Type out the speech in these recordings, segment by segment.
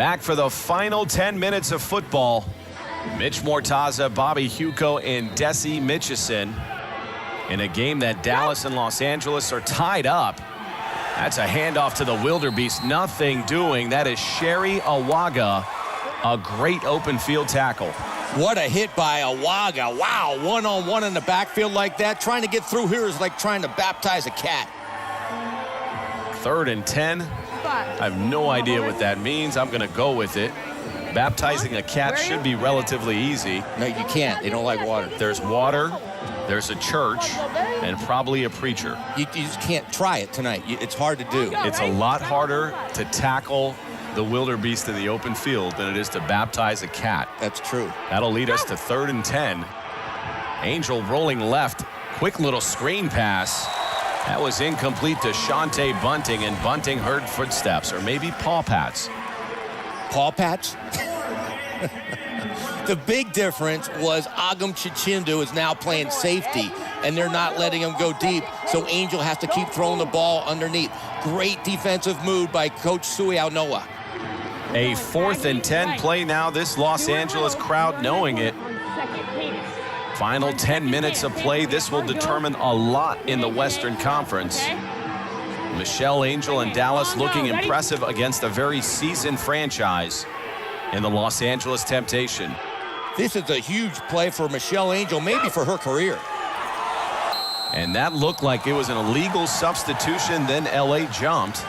Back for the final 10 minutes of football. Mitch Mortaza, Bobby Huco, and Desi Mitchison in a game that Dallas and Los Angeles are tied up. That's a handoff to the wildebeest. Nothing doing. That is Sherry Awaga. A great open field tackle. What a hit by Awaga. Wow, one-on-one in the backfield like that. Trying to get through here is like trying to baptize a cat. 3rd and 10. I have no idea what that means. I'm going to go with it. Baptizing a cat should be relatively easy. No, you can't. They don't like water. There's water, there's a church, and probably a preacher. You just can't try it tonight. It's hard to do. It's a lot harder to tackle the wildebeest in the open field than it is to baptize a cat. That's true. That'll lead us to 3rd and 10. Angel rolling left. Quick little screen pass. That was incomplete to Shante Bunting, and Bunting heard footsteps, or maybe paw pats. Paw pats? The big difference was Agam Chichindu is now playing safety, and they're not letting him go deep, so Angel has to keep throwing the ball underneath. Great defensive move by Coach Sui Aunoa. A 4th and 10 play now. This Los Angeles crowd knowing it. Final 10 minutes of play. This will determine a lot in the Western Conference. Michelle Angel and Dallas looking impressive against a very seasoned franchise in the Los Angeles Temptation. This is a huge play for Michelle Angel, maybe for her career. And that looked like it was an illegal substitution. Then LA jumped.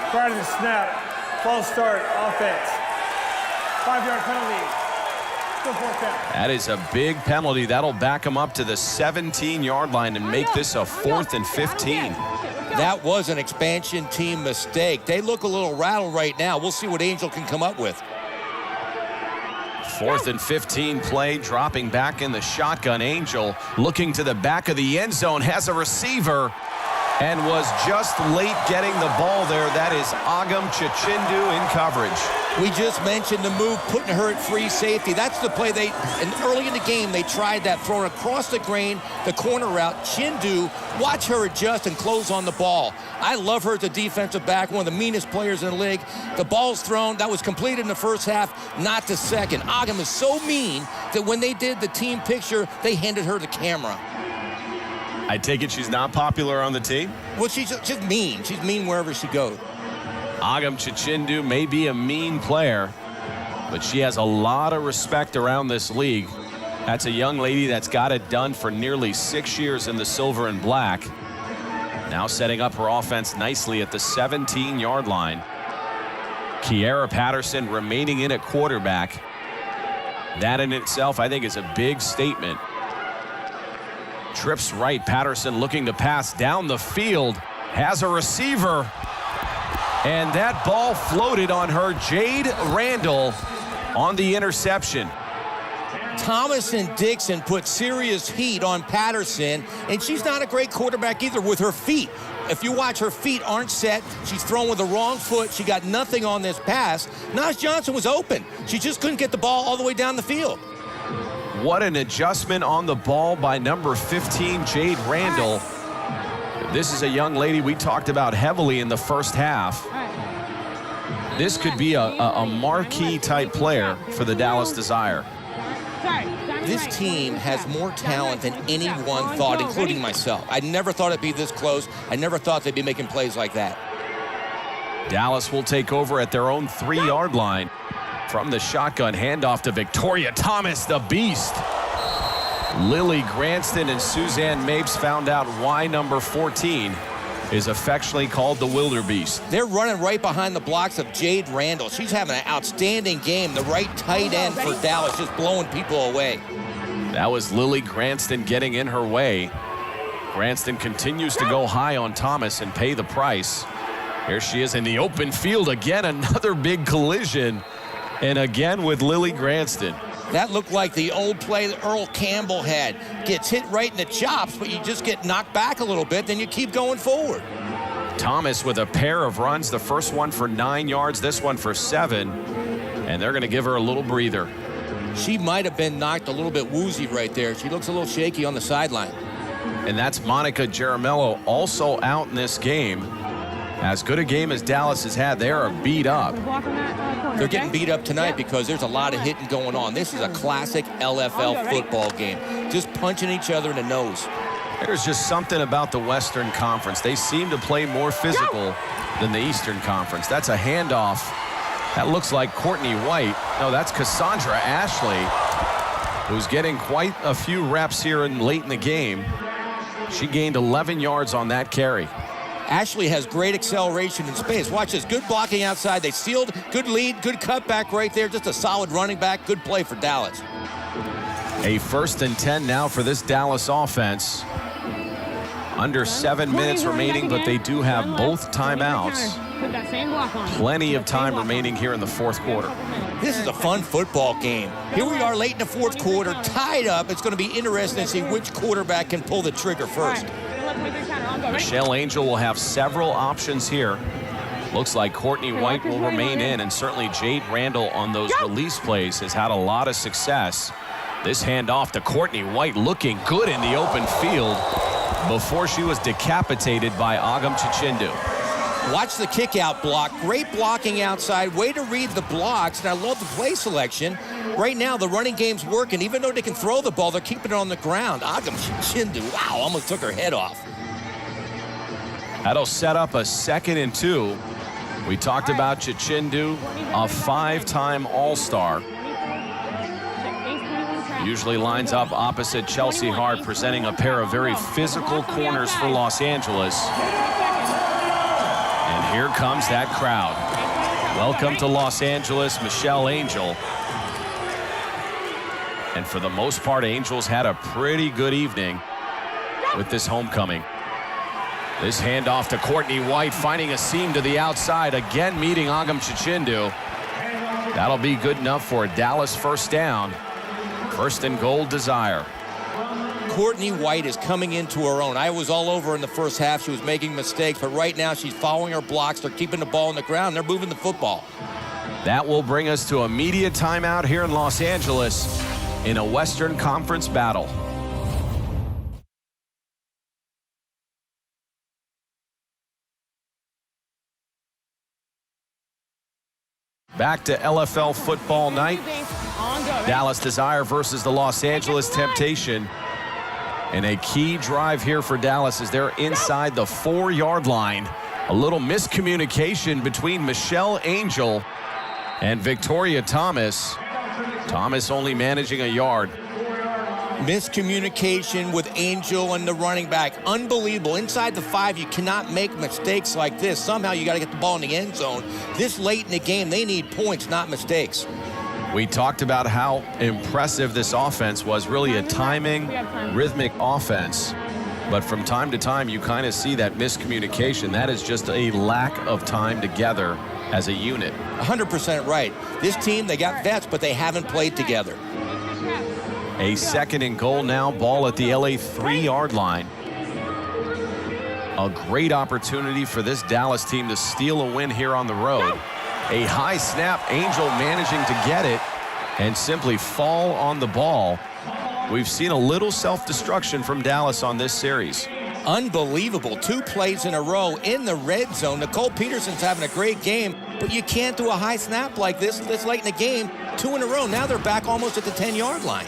Prior to the snap, false start, offense. 5-yard penalty. That is a big penalty. That'll back him up to the 17-yard line and make this a 4th and 15. That was an expansion team mistake. They look a little rattled right now. We'll see what Angel can come up with. 4th and 15 play, dropping back in the shotgun. Angel looking to the back of the end zone, has a receiver, and was just late getting the ball there. That is Agam Chichindu in coverage. We just mentioned the move, putting her at free safety. That's the play and early in the game, they tried that, throwing across the grain, the corner route. Chindu, watch her adjust and close on the ball. I love her as a defensive back, one of the meanest players in the league. The ball's thrown. That was completed in the first half, not the second. Agam is so mean that when they did the team picture, they handed her the camera. I take it she's not popular on the team? Well, she's just mean. She's mean wherever she goes. Agam Chichindu may be a mean player, but she has a lot of respect around this league. That's a young lady that's got it done for nearly 6 years in the silver and black. Now setting up her offense nicely at the 17-yard line. Kiera Patterson remaining in at quarterback. That in itself, I think, is a big statement. Trips right. Patterson looking to pass down the field. Has a receiver. And that ball floated on her. Jade Randall on the interception. Thomas and Dixon put serious heat on Patterson, and she's not a great quarterback either with her feet. If you watch, her feet aren't set. She's thrown with the wrong foot. She got nothing on this pass. Naj Johnson was open. She just couldn't get the ball all the way down the field. What an adjustment on the ball by number 15, Jade Randall. This is a young lady we talked about heavily in the first half. This could be a marquee type player for the Dallas Desire. This team has more talent than anyone thought, including myself. I never thought it'd be this close. I never thought they'd be making plays like that. Dallas will take over at their own 3-yard line. From the shotgun, handoff to Victoria Thomas, the beast. Lily Granston and Suzanne Mapes found out why number 14 is affectionately called the wildebeest. They're running right behind the blocks of Jade Randall. She's having an outstanding game. The right tight end for Dallas, just blowing people away. That was Lily Granston getting in her way. Granston continues to go high on Thomas and pay the price. Here she is in the open field again, another big collision. And again with Lily Granston. That looked like the old play that Earl Campbell had. Gets hit right in the chops, but you just get knocked back a little bit, then you keep going forward. Thomas with a pair of runs, the first one for 9 yards, this one for 7. And they're going to give her a little breather. She might have been knocked a little bit woozy right there. She looks a little shaky on the sideline. And that's Monica Jaramello also out in this game As good a game as Dallas has had, they are beat up. They're getting beat up tonight because there's a lot of hitting going on. This is a classic LFL football game. Just punching each other in the nose. There's just something about the Western Conference. They seem to play more physical than the Eastern Conference. That's a handoff. That looks like Courtney White. No, that's Cassandra Ashley, who's getting quite a few reps here late in the game. She gained 11 yards on that carry. Ashley has great acceleration in space. Watch this. Good blocking outside. They sealed. Good lead. Good cutback right there. Just a solid running back. Good play for Dallas. A 1st and 10 now for this Dallas offense. Under 7 minutes remaining, but they do have both timeouts. Plenty of time remaining here in the 4th quarter. This is a fun football game. Here we are late in the 4th quarter, tied up. It's going to be interesting to see which quarterback can pull the trigger first. Michelle Angel will have several options here. Looks like Courtney White will remain in, and certainly Jade Randall on those release plays has had a lot of success. This handoff to Courtney White looking good in the open field before she was decapitated by Agam Chichindu. Watch the kick out block. Great blocking outside. Way to read the blocks, and I love the play selection. Right now, the running game's working. Even though they can throw the ball, they're keeping it on the ground. Agam Chichindu, wow, almost took her head off. That'll set up a 2nd and 2. We talked about Chichindu, a 5-time All-Star. Usually lines up opposite Chelsea Hart, presenting a pair of very physical corners for Los Angeles. And here comes that crowd. Welcome to Los Angeles, Michelle Angel. And for the most part, Angel's had a pretty good evening with this homecoming. This handoff to Courtney White, finding a seam to the outside, again meeting Agam Chichindu. That'll be good enough for a Dallas 1st down. 1st and goal, Desire. Courtney White is coming into her own. I was all over in the first half. She was making mistakes, but right now she's following her blocks. They're keeping the ball on the ground. They're moving the football. That will bring us to a media timeout here in Los Angeles in a Western Conference battle. Back to LFL Football Night. Dallas Desire versus the Los Angeles Temptation. And a key drive here for Dallas as they're inside the 4-yard line. A little miscommunication between Michelle Angel and Victoria Thomas. Thomas only managing a yard. Miscommunication with Angel and the running back. Unbelievable. Inside the 5, you cannot make mistakes like this. Somehow you got to get the ball in the end zone. This late in the game, they need points, not mistakes. We talked about how impressive this offense was. Really a timing, rhythmic offense. But from time to time, you kind of see that miscommunication. That is just a lack of time together as a unit. 100% right. This team, they got vets, but they haven't played together. A 2nd and goal now, ball at the LA 3-yard line. A great opportunity for this Dallas team to steal a win here on the road. A high snap, Angel managing to get it and simply fall on the ball. We've seen a little self-destruction from Dallas on this series. Unbelievable. 2 plays in a row in the red zone. Nicole Peterson's having a great game, but you can't do a high snap like this late in the game. 2 in a row. Now they're back almost at the 10-yard line.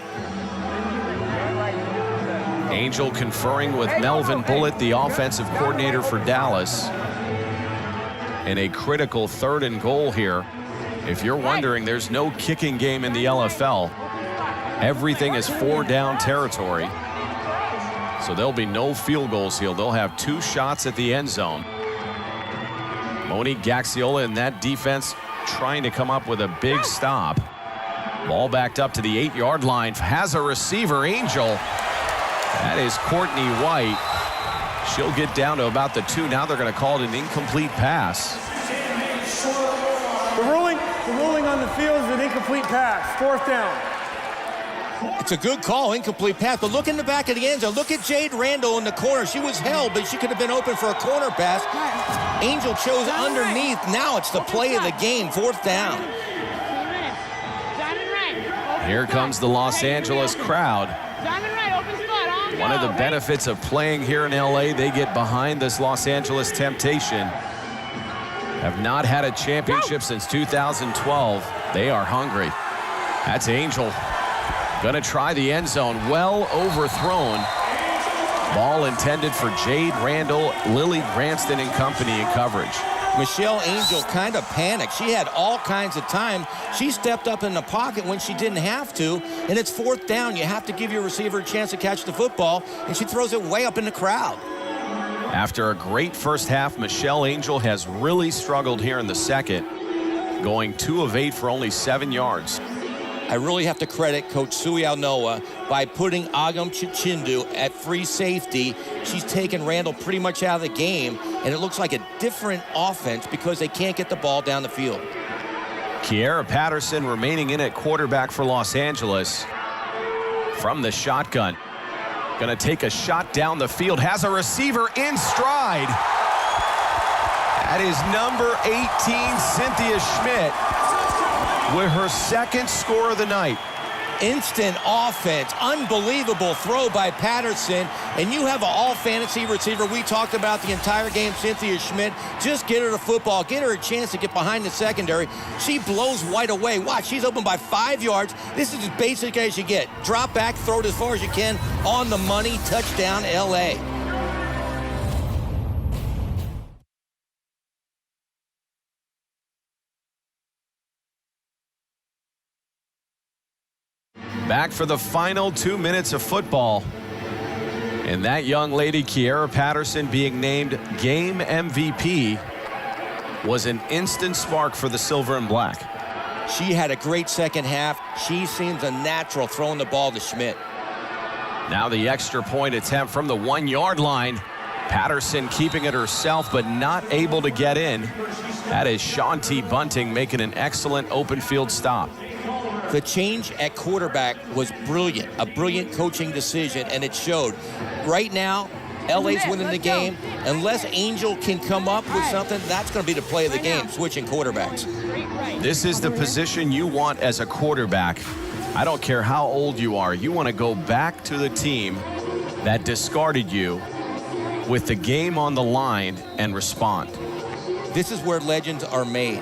Angel conferring with Melvin Bullitt, the offensive coordinator for Dallas. And a critical 3rd and goal here. If you're wondering, there's no kicking game in the LFL. Everything is 4-down territory. So there'll be no field goals here. They'll have 2 shots at the end zone. Monique Gaxiola and that defense trying to come up with a big stop. Ball backed up to the 8-yard line. Has a receiver, Angel. That is Courtney White. She'll get down to about the 2. Now they're going to call it an incomplete pass. The ruling on the field is an incomplete pass. 4th down. It's a good call, incomplete pass, but look in the back of the end zone. Look at Jade Randall in the corner. She was held, but she could have been open for a corner pass. Angel chose underneath. Now it's the play of the game, 4th down. Here comes the Los Angeles crowd. One of the benefits of playing here in LA, they get behind this Los Angeles Temptation. have not had a championship since 2012. They are hungry. That's Angel. Gonna try the end zone. Well overthrown. Ball intended for Jade Randall, Lily Granston and company in coverage. Michelle Angel kind of panicked. She had all kinds of time. She stepped up in the pocket when she didn't have to, and it's 4th down. You have to give your receiver a chance to catch the football, and she throws it way up in the crowd. After a great first half, Michelle Angel has really struggled here in the second, going 2 of 8 for only 7 yards. I really have to credit Coach Sui Alnoa by putting Agam Chichindu at free safety. She's taken Randall pretty much out of the game, and it looks like a different offense because they can't get the ball down the field. Kiera Patterson remaining in at quarterback for Los Angeles. From the shotgun. Going to take a shot down the field. Has a receiver in stride. That is number 18, Cynthia Schmidt, with her 2nd score of the night. Instant offense, unbelievable throw by Patterson, and you have an all-fantasy receiver. We talked about the entire game, Cynthia Schmidt. Just get her the football, get her a chance to get behind the secondary. She blows White away. Watch, she's open by 5 yards. This is as basic as you get. Drop back, throw it as far as you can, on the money, touchdown, LA. Back for the final 2 minutes of football. And that young lady, Kiera Patterson, being named game MVP, was an instant spark for the Silver and Black. She had a great second half. She seems a natural throwing the ball to Schmidt. Now the extra point attempt from the 1-yard line. Patterson keeping it herself, but not able to get in. That is Shanti Bunting making an excellent open field stop. The change at quarterback was brilliant, a brilliant coaching decision, and it showed. Right now, LA's winning the game. Unless Angel can come up with something, that's going to be the play of the game, switching quarterbacks. This is the position you want as a quarterback. I don't care how old you are. You want to go back to the team that discarded you with the game on the line and respond. This is where legends are made.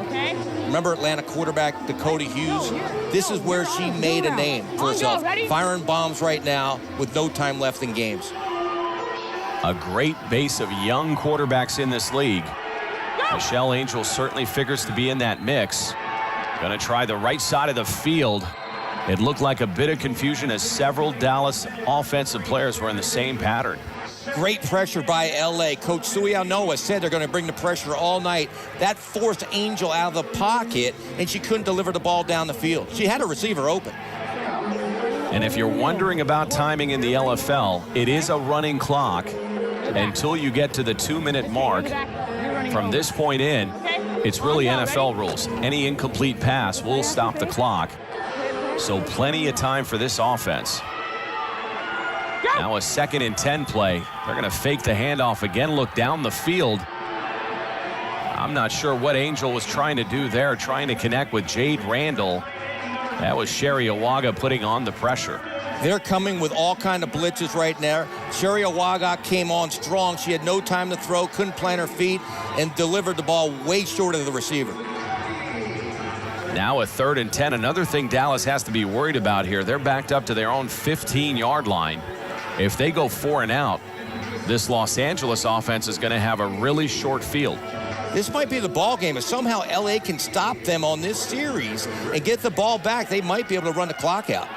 Remember Atlanta quarterback Dakota Hughes? This is where she made a name for herself. Firing bombs right now with no time left in games. A great base of young quarterbacks in this league. Michelle Angel certainly figures to be in that mix. Going to try the right side of the field. It looked like a bit of confusion as several Dallas offensive players were in the same pattern. Great pressure by LA. Coach Sui Alnoa said they're going to bring the pressure all night. That forced Angel out of the pocket, and she couldn't deliver the ball down the field. She had a receiver open. And if you're wondering about timing in the LFL, it is a running clock until you get to the 2-minute mark. From this point in, it's really NFL rules. Any incomplete pass will stop the clock. So plenty of time for this offense. Now a 2nd and 10 play. They're going to fake the handoff again, look down the field. I'm not sure what Angel was trying to do there, trying to connect with Jade Randall. That was Sherry Awaga putting on the pressure. They're coming with all kind of blitzes right now. Sherry Awaga came on strong. She had no time to throw, couldn't plant her feet, and delivered the ball way short of the receiver. Now a 3rd and 10. Another thing Dallas has to be worried about here. They're backed up to their own 15-yard line. If they go 4 and out, this Los Angeles offense is going to have a really short field. This might be the ball game. If somehow LA can stop them on this series and get the ball back, they might be able to run the clock out.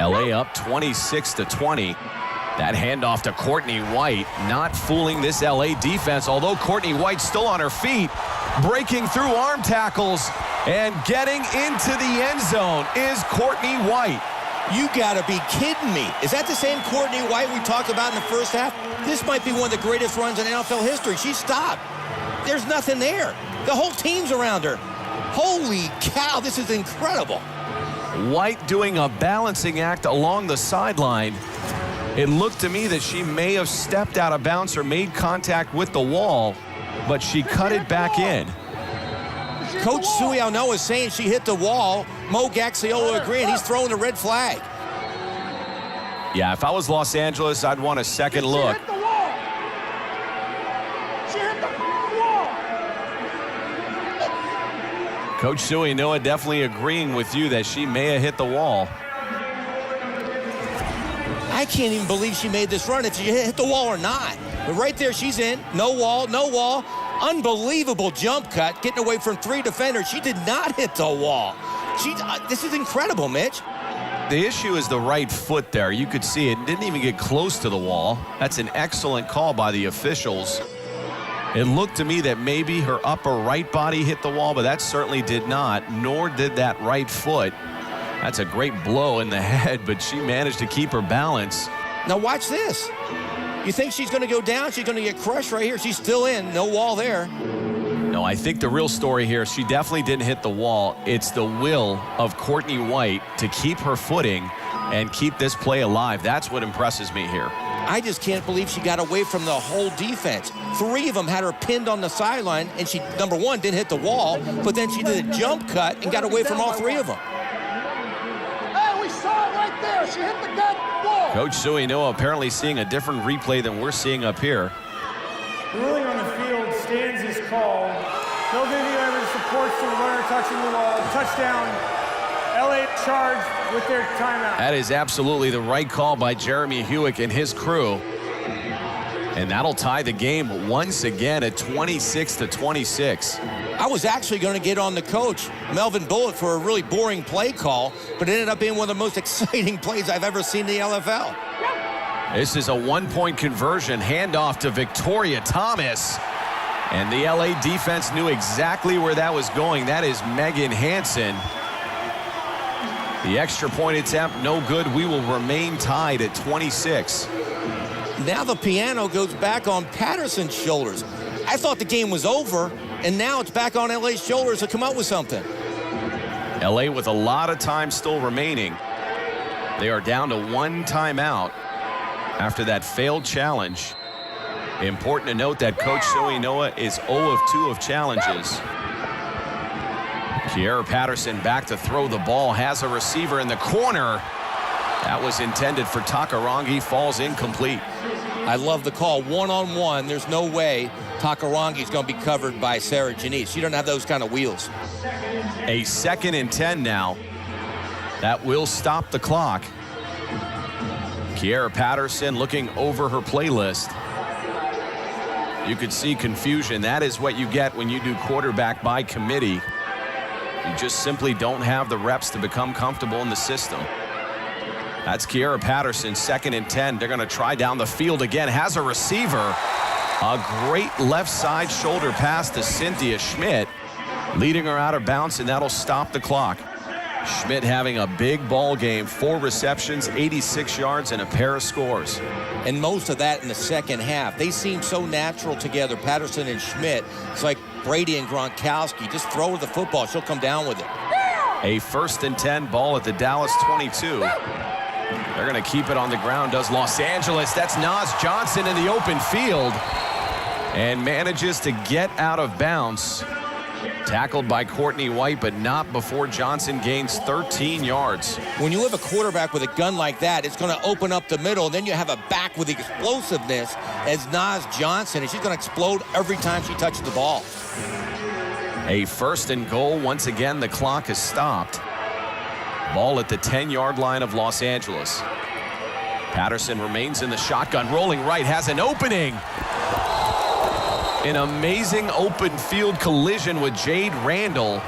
LA up 26-20. That handoff to Courtney White, not fooling this LA defense, although Courtney White's still on her feet, breaking through arm tackles and getting into the end zone is Courtney White. You gotta be kidding me. Is that the same Courtney White we talked about in the first half? This might be one of the greatest runs in NFL history. She stopped. There's nothing there. The whole team's around her. Holy cow, this is incredible. White doing a balancing act along the sideline. It looked to me that she may have stepped out of bounds or made contact with the wall, but she cut it back in. Coach Sui Alnoa is saying she hit the wall. Mo Gaxiola agreeing. He's throwing a red flag. Yeah, if I was Los Angeles, I'd want a second look. She hit the wall. Coach Suinoa definitely agreeing with you that she may have hit the wall. I can't even believe she made this run, if she hit the wall or not. But right there, she's in. No wall, no wall. Unbelievable jump cut, getting away from 3 defenders. She did not hit the wall. This is incredible, Mitch. The issue is the right foot there. You could see it didn't even get close to the wall. That's an excellent call by the officials. It looked to me that maybe her upper right body hit the wall, but that certainly did not, nor did that right foot. That's a great blow in the head, but she managed to keep her balance. Now watch this. You think she's going to go down? She's going to get crushed right here. She's still in. No wall there. No, I think the real story here, she definitely didn't hit the wall. It's the will of Courtney White to keep her footing and keep this play alive. That's what impresses me here. I just can't believe she got away from the whole defense. 3 of them had her pinned on the sideline, and she, number one, didn't hit the wall, but then she did a jump cut and got away from all 3 of them. Hey, we saw it right there. She hit the dead wall. Coach Suinoa apparently seeing a different replay than we're seeing up here. The ruling on the field stands is called. No video evidence supports the runner touching the wall. Touchdown. LA charged with their timeout. That is absolutely the right call by Jeremy Hewitt and his crew. And that'll tie the game once again at 26-26. I was actually going to get on the coach, Melvin Bullock, for a really boring play call, but it ended up being one of the most exciting plays I've ever seen in the LFL. This is a 1-point conversion, handoff to Victoria Thomas. And the LA defense knew exactly where that was going. That is Megan Hansen. The extra point attempt, no good. We will remain tied at 26. Now the piano goes back on Patterson's shoulders. I thought the game was over, and now it's back on LA's shoulders to come up with something. LA with a lot of time still remaining. They are down to 1 timeout after that failed challenge. Important to note that Coach Suinoa is 0 of 2 of challenges. Kiera Patterson back to throw the ball, has a receiver in the corner. That was intended for Takarangi, falls incomplete. I love the call. One-on-one, there's no way Takarangi's going to be covered by Sarah Janice. She doesn't have those kind of wheels. A 2nd and 10 now. That will stop the clock. Kiera Patterson looking over her playlist. You could see confusion. That is what you get when you do quarterback by committee. You just simply don't have the reps to become comfortable in the system. That's Kiera Patterson, 2nd and 10. They're going to try down the field again. Has a receiver. A great left side shoulder pass to Cynthia Schmidt, leading her out of bounds, and that'll stop the clock. Schmidt having a big ball game, 4 receptions, 86 yards, and a pair of scores. And most of that in the second half. They seem so natural together, Patterson and Schmidt. It's like Brady and Gronkowski. Just throw her the football. She'll come down with it. A 1st and 10 ball at the Dallas 22. They're going to keep it on the ground, does Los Angeles. That's Naz Johnson in the open field and manages to get out of bounds. Tackled by Courtney White, but not before Johnson gains 13 yards. When you have a quarterback with a gun like that, it's going to open up the middle. Then you have a back with explosiveness as Naz Johnson, and she's going to explode every time she touches the ball. A 1st and goal. Once again, the clock is stopped. Ball at the 10-yard line of Los Angeles. Patterson remains in the shotgun, rolling right, has an opening. An amazing open field collision with Jade Randall,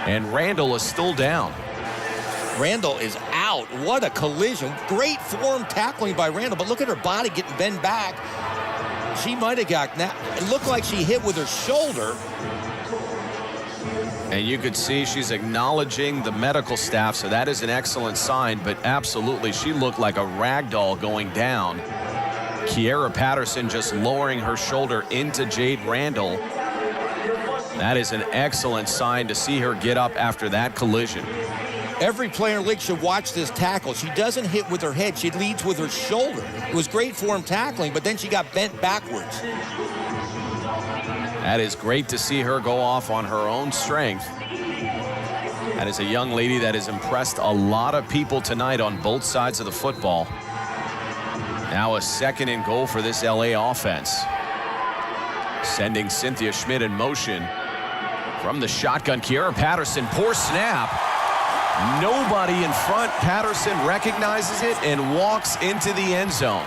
and Randall is still down. Randall is out. What a collision. Great form tackling by Randall, but look at her body getting bent back. She might have got, it looked like she hit with her shoulder. And you could see she's acknowledging the medical staff, so that is an excellent sign, but absolutely she looked like a rag doll going down. Kiera Patterson just lowering her shoulder into Jade Randall. That is an excellent sign to see her get up after that collision. Every player in the league should watch this tackle. She doesn't hit with her head. She leads with her shoulder. It was great form tackling, but then she got bent backwards. That is great to see her go off on her own strength. That is a young lady that has impressed a lot of people tonight on both sides of the football. Now a 2nd and goal for this LA offense. Sending Cynthia Schmidt in motion From the shotgun, Kiera Patterson, poor snap. Nobody in front. Patterson recognizes it and walks into the end zone.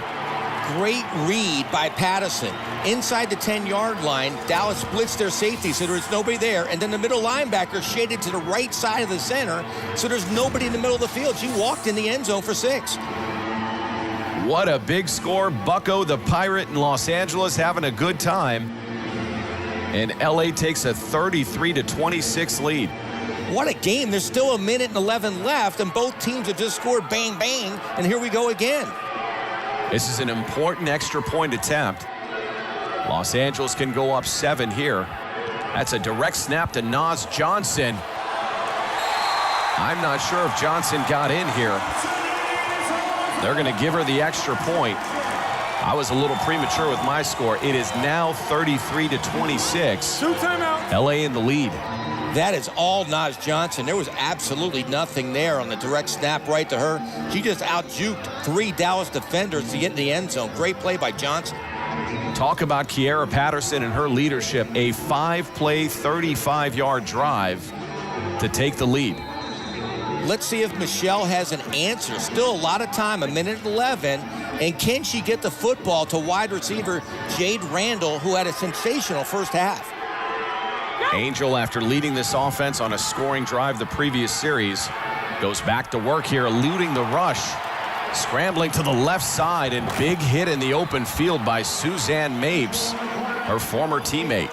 Great read by Patterson. Inside the 10-yard line, Dallas splits their safety, so there's nobody there. And then the middle linebacker shaded to the right side of the center, so there's nobody in the middle of the field. She walked in the end zone for 6. What a big score. Bucko, the Pirate in Los Angeles, having a good time. And LA takes a 33-26 lead. What a game. There's still 1:11 left, and both teams have just scored bang, bang, and here we go again. This is an important extra point attempt. Los Angeles can go up 7 here. That's a direct snap to Naz Johnson. I'm not sure if Johnson got in here. They're going to give her the extra point. I was a little premature with my score. It is now 33-26. 2 timeouts. LA in the lead. That is all Naz Johnson. There was absolutely nothing there on the direct snap right to her. She just out-juked 3 Dallas defenders to get in the end zone. Great play by Johnson. Talk about Kiera Patterson and her leadership. A 5-play, 35-yard drive to take the lead. Let's see if Michelle has an answer. Still a lot of time, 1:11. And can she get the football to wide receiver Jade Randall, who had a sensational first half? Angel, after leading this offense on a scoring drive the previous series, goes back to work here, eluding the rush. Scrambling to the left side, and big hit in the open field by Suzanne Mapes, her former teammate.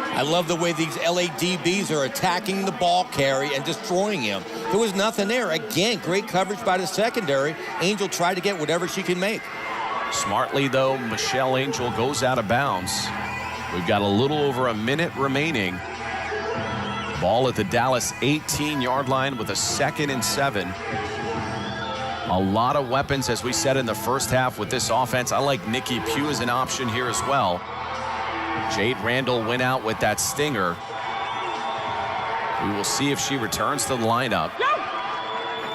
I love the way these LA DBs are attacking the ball carry and destroying him. There was nothing there. Again, great coverage by the secondary. Angel tried to get whatever she can make. Smartly, though, Michelle Angel goes out of bounds. We've got a little over a minute remaining. Ball at the Dallas 18-yard line with a 2nd and 7. A lot of weapons, as we said in the first half with this offense. I like Nikki Pugh as an option here as well. Jade Randall went out with that stinger. We will see if she returns to the lineup.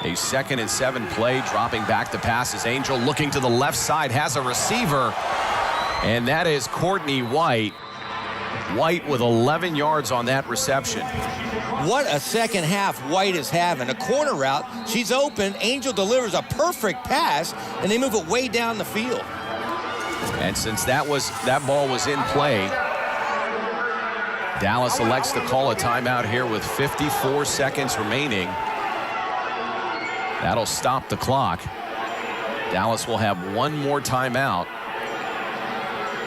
A 2nd and 7 play, dropping back to pass as Angel looking to the left side, has a receiver, and that is Courtney White. White with 11 yards on that reception. What a second half White is having. A corner route, she's open, Angel delivers a perfect pass, and they move it way down the field. And since that ball was in play, Dallas elects to call a timeout here with 54 seconds remaining. That'll stop the clock. Dallas will have one more timeout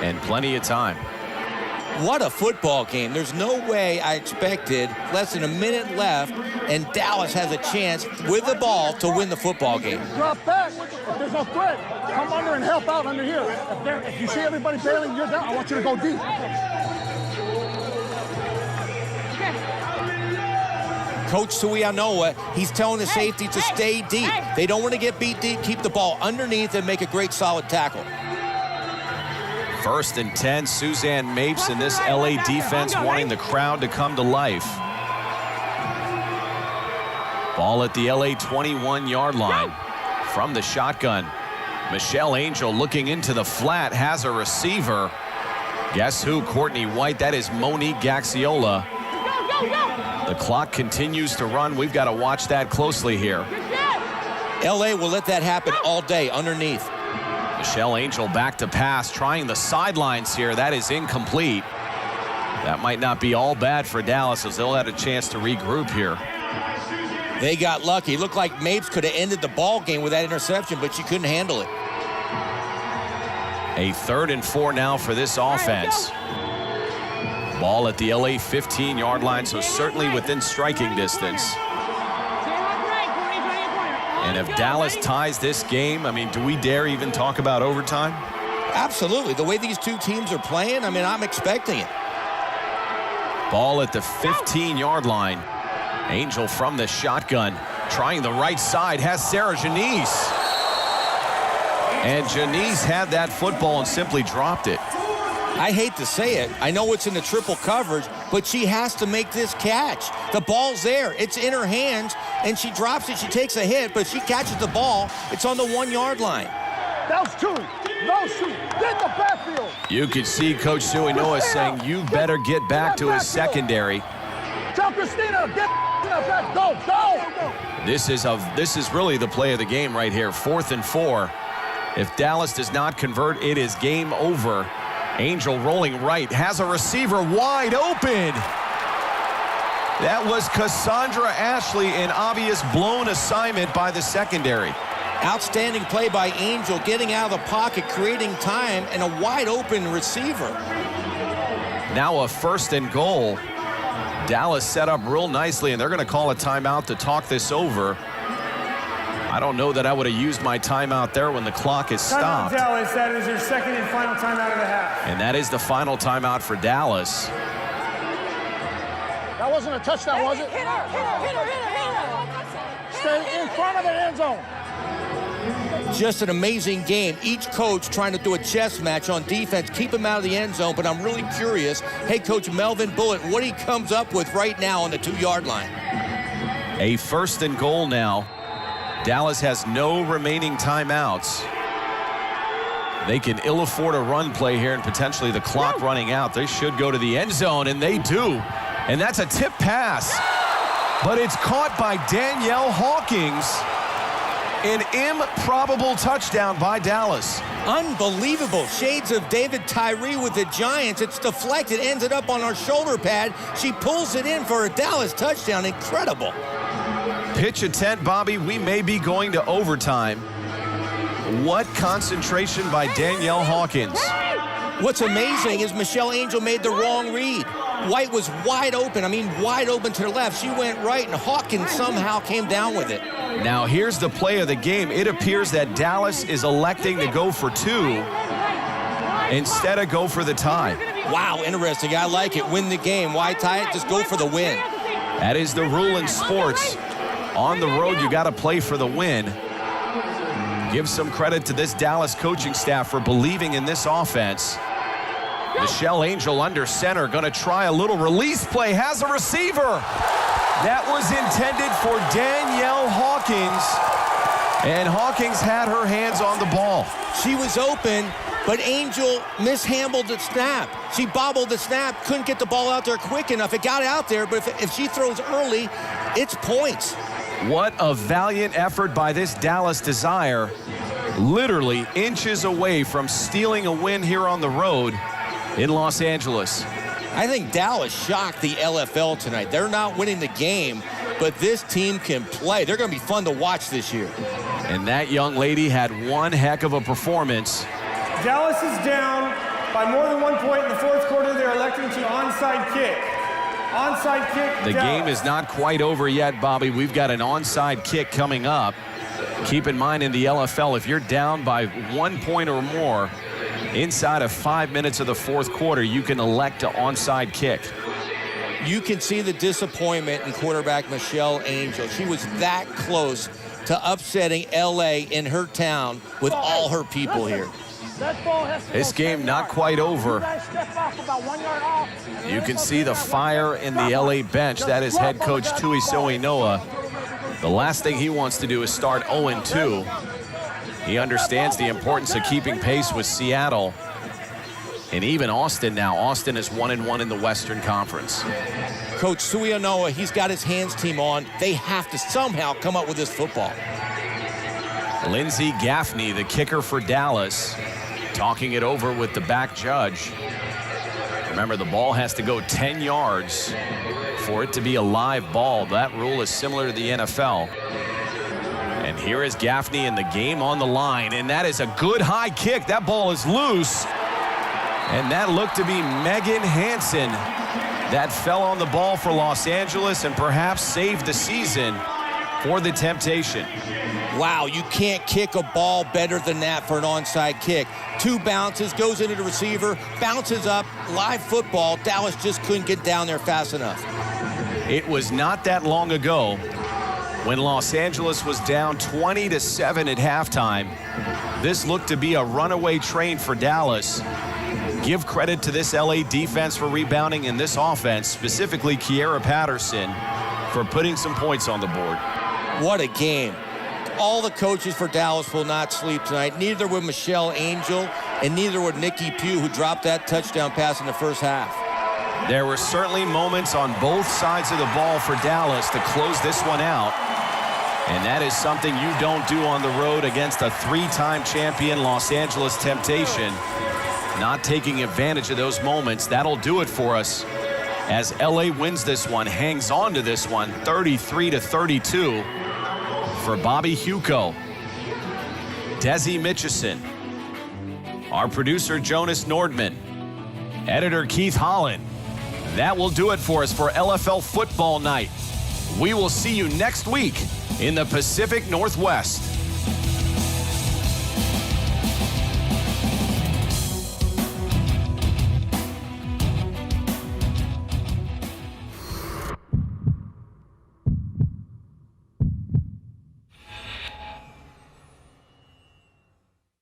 and plenty of time. What a football game. There's no way I expected less than a minute left, and Dallas has a chance with the ball to win the football game. Drop back. If there's no threat, come under and help out under here. If you see everybody bailing, you're down. I want you to go deep. Coach Suianoa, he's telling the safety to stay deep. They don't want to get beat deep. Keep the ball underneath and make a great solid tackle. 1st and 10, Suzanne Mapes and this LA defense wanting the crowd to come to life. Ball at the LA 21-yard line. From the shotgun, Michelle Angel looking into the flat, has a receiver. Guess who? Courtney White. That is Monique Gaxiola. The clock continues to run. We've got to watch that closely here. LA will let that happen all day underneath. Michelle Angel back to pass, trying the sidelines here. That is incomplete. That might not be all bad for Dallas, as they'll have a chance to regroup here. They got lucky. It looked like Mapes could have ended the ball game with that interception, but she couldn't handle it. A 3rd and 4 now for this offense. Ball at the LA 15-yard line, so certainly within striking distance. And if Dallas ties this game, I mean, do we dare even talk about overtime? Absolutely. The way these two teams are playing, I mean, I'm expecting it. Ball at the 15-yard line. Angel from the shotgun, trying the right side, has Sarah Janice. And Janice had that football and simply dropped it. I hate to say it. I know it's in the triple coverage, but she has to make this catch. The ball's there. It's in her hands, and she drops it. She takes a hit, but she catches the ball. It's on the 1-yard line. Those two. Get the backfield. You could see Coach Suianoa saying, you better get back to his secondary. Tell Christina, get up, go, go. This is really the play of the game right here. 4th and 4. If Dallas does not convert, it is game over. Angel rolling right, has a receiver wide open. That was Cassandra Ashley, an obvious blown assignment by the secondary. Outstanding play by Angel, getting out of the pocket, creating time, and a wide open receiver. Now a 1st and goal. Dallas set up real nicely, and they're going to call a timeout to talk this over. I don't know that I would have used my timeout there when the clock is stopped. Timeout, Dallas. That is your second and final timeout of the half. And that is the final timeout for Dallas. That wasn't a touchdown, was it? Hit her. Stay in front of the end zone. Just an amazing game. Each coach trying to do a chess match on defense, keep him out of the end zone, but I'm really curious, head coach Melvin Bullitt, what he comes up with right now on the 2-yard line. A 1st and goal now. Dallas has no remaining timeouts. They can ill afford a run play here and potentially the clock running out. They should go to the end zone, and they do. And that's a tip pass. But it's caught by Danielle Hawkins. An improbable touchdown by Dallas. Unbelievable. Shades of David Tyree with the Giants. It's deflected, ends it up on our shoulder pad. She pulls it in for a Dallas touchdown. Incredible. Pitch intent, Bobby. We may be going to overtime. What concentration by Danielle Hawkins. What's amazing is Michelle Angel made the wrong read. White was wide open. I mean, wide open to the left. She went right, and Hawkins somehow came down with it. Now, here's the play of the game. It appears that Dallas is electing to go for 2 instead of go for the tie. Wow, interesting. I like it. Win the game. Why tie it? Just go for the win. That is the rule in sports. On the road, you got to play for the win. Give some credit to this Dallas coaching staff for believing in this offense. Michelle Angel under center, going to try a little release play, has a receiver. That was intended for Danielle Hawkins, and Hawkins had her hands on the ball. She was open, but Angel mishandled the snap. She bobbled the snap, couldn't get the ball out there quick enough. It got out there, but if she throws early, it's points. What a valiant effort by this Dallas Desire. Literally inches away from stealing a win here on the road in Los Angeles. I think Dallas shocked the LFL tonight. They're not winning the game, but this team can play. They're going to be fun to watch this year. And that young lady had one heck of a performance. Dallas is down by more than 1 point in the 4th quarter. They're electing to onside kick. Onside kick. The Dallas. game is not quite over yet, Bobby. We've got an onside kick coming up. Keep in mind in the LFL, if you're down by 1 point or more inside of 5 minutes of the 4th quarter, you can elect to onside kick. You can see the disappointment in quarterback Michelle Angel. She was that close to upsetting LA in her town with all her people here. This game not quite over. You can see the fire in the LA bench. That is head coach Tuisoe Noah. The last thing he wants to do is start 0-2. He understands the importance of keeping pace with Seattle. And even Austin now. Austin is 1-1 in the Western Conference. Coach Tuisoe, he's got his hands team on. They have to somehow come up with this football. Lindsey Gaffney, the kicker for Dallas, talking it over with the back judge. Remember, the ball has to go 10 yards for it to be a live ball. That rule is similar to the NFL. And here is Gaffney, and the game on the line, and that is a good high kick. That ball is loose, and that looked to be Megan Hansen that fell on the ball for Los Angeles and perhaps saved the season for the Temptation. Wow, you can't kick a ball better than that for an onside kick. 2 bounces, goes into the receiver, bounces up, live football. Dallas just couldn't get down there fast enough. It was not that long ago when Los Angeles was down 20-7 at halftime. This looked to be a runaway train for Dallas. Give credit to this LA defense for rebounding and this offense, specifically Kiera Patterson, for putting some points on the board. What a game. All the coaches for Dallas will not sleep tonight. Neither would Michelle Angel, and neither would Nikki Pugh, who dropped that touchdown pass in the first half. There were certainly moments on both sides of the ball for Dallas to close this one out. And that is something you don't do on the road against a three-time champion Los Angeles Temptation. Not taking advantage of those moments. That'll do it for us as LA wins this one, hangs on to this one, 33-32 for Bobby Huco. Desi Mitchison, our producer Jonas Nordman, editor Keith Holland. That will do it for us for LFL Football Night. We will see you next week in the Pacific Northwest.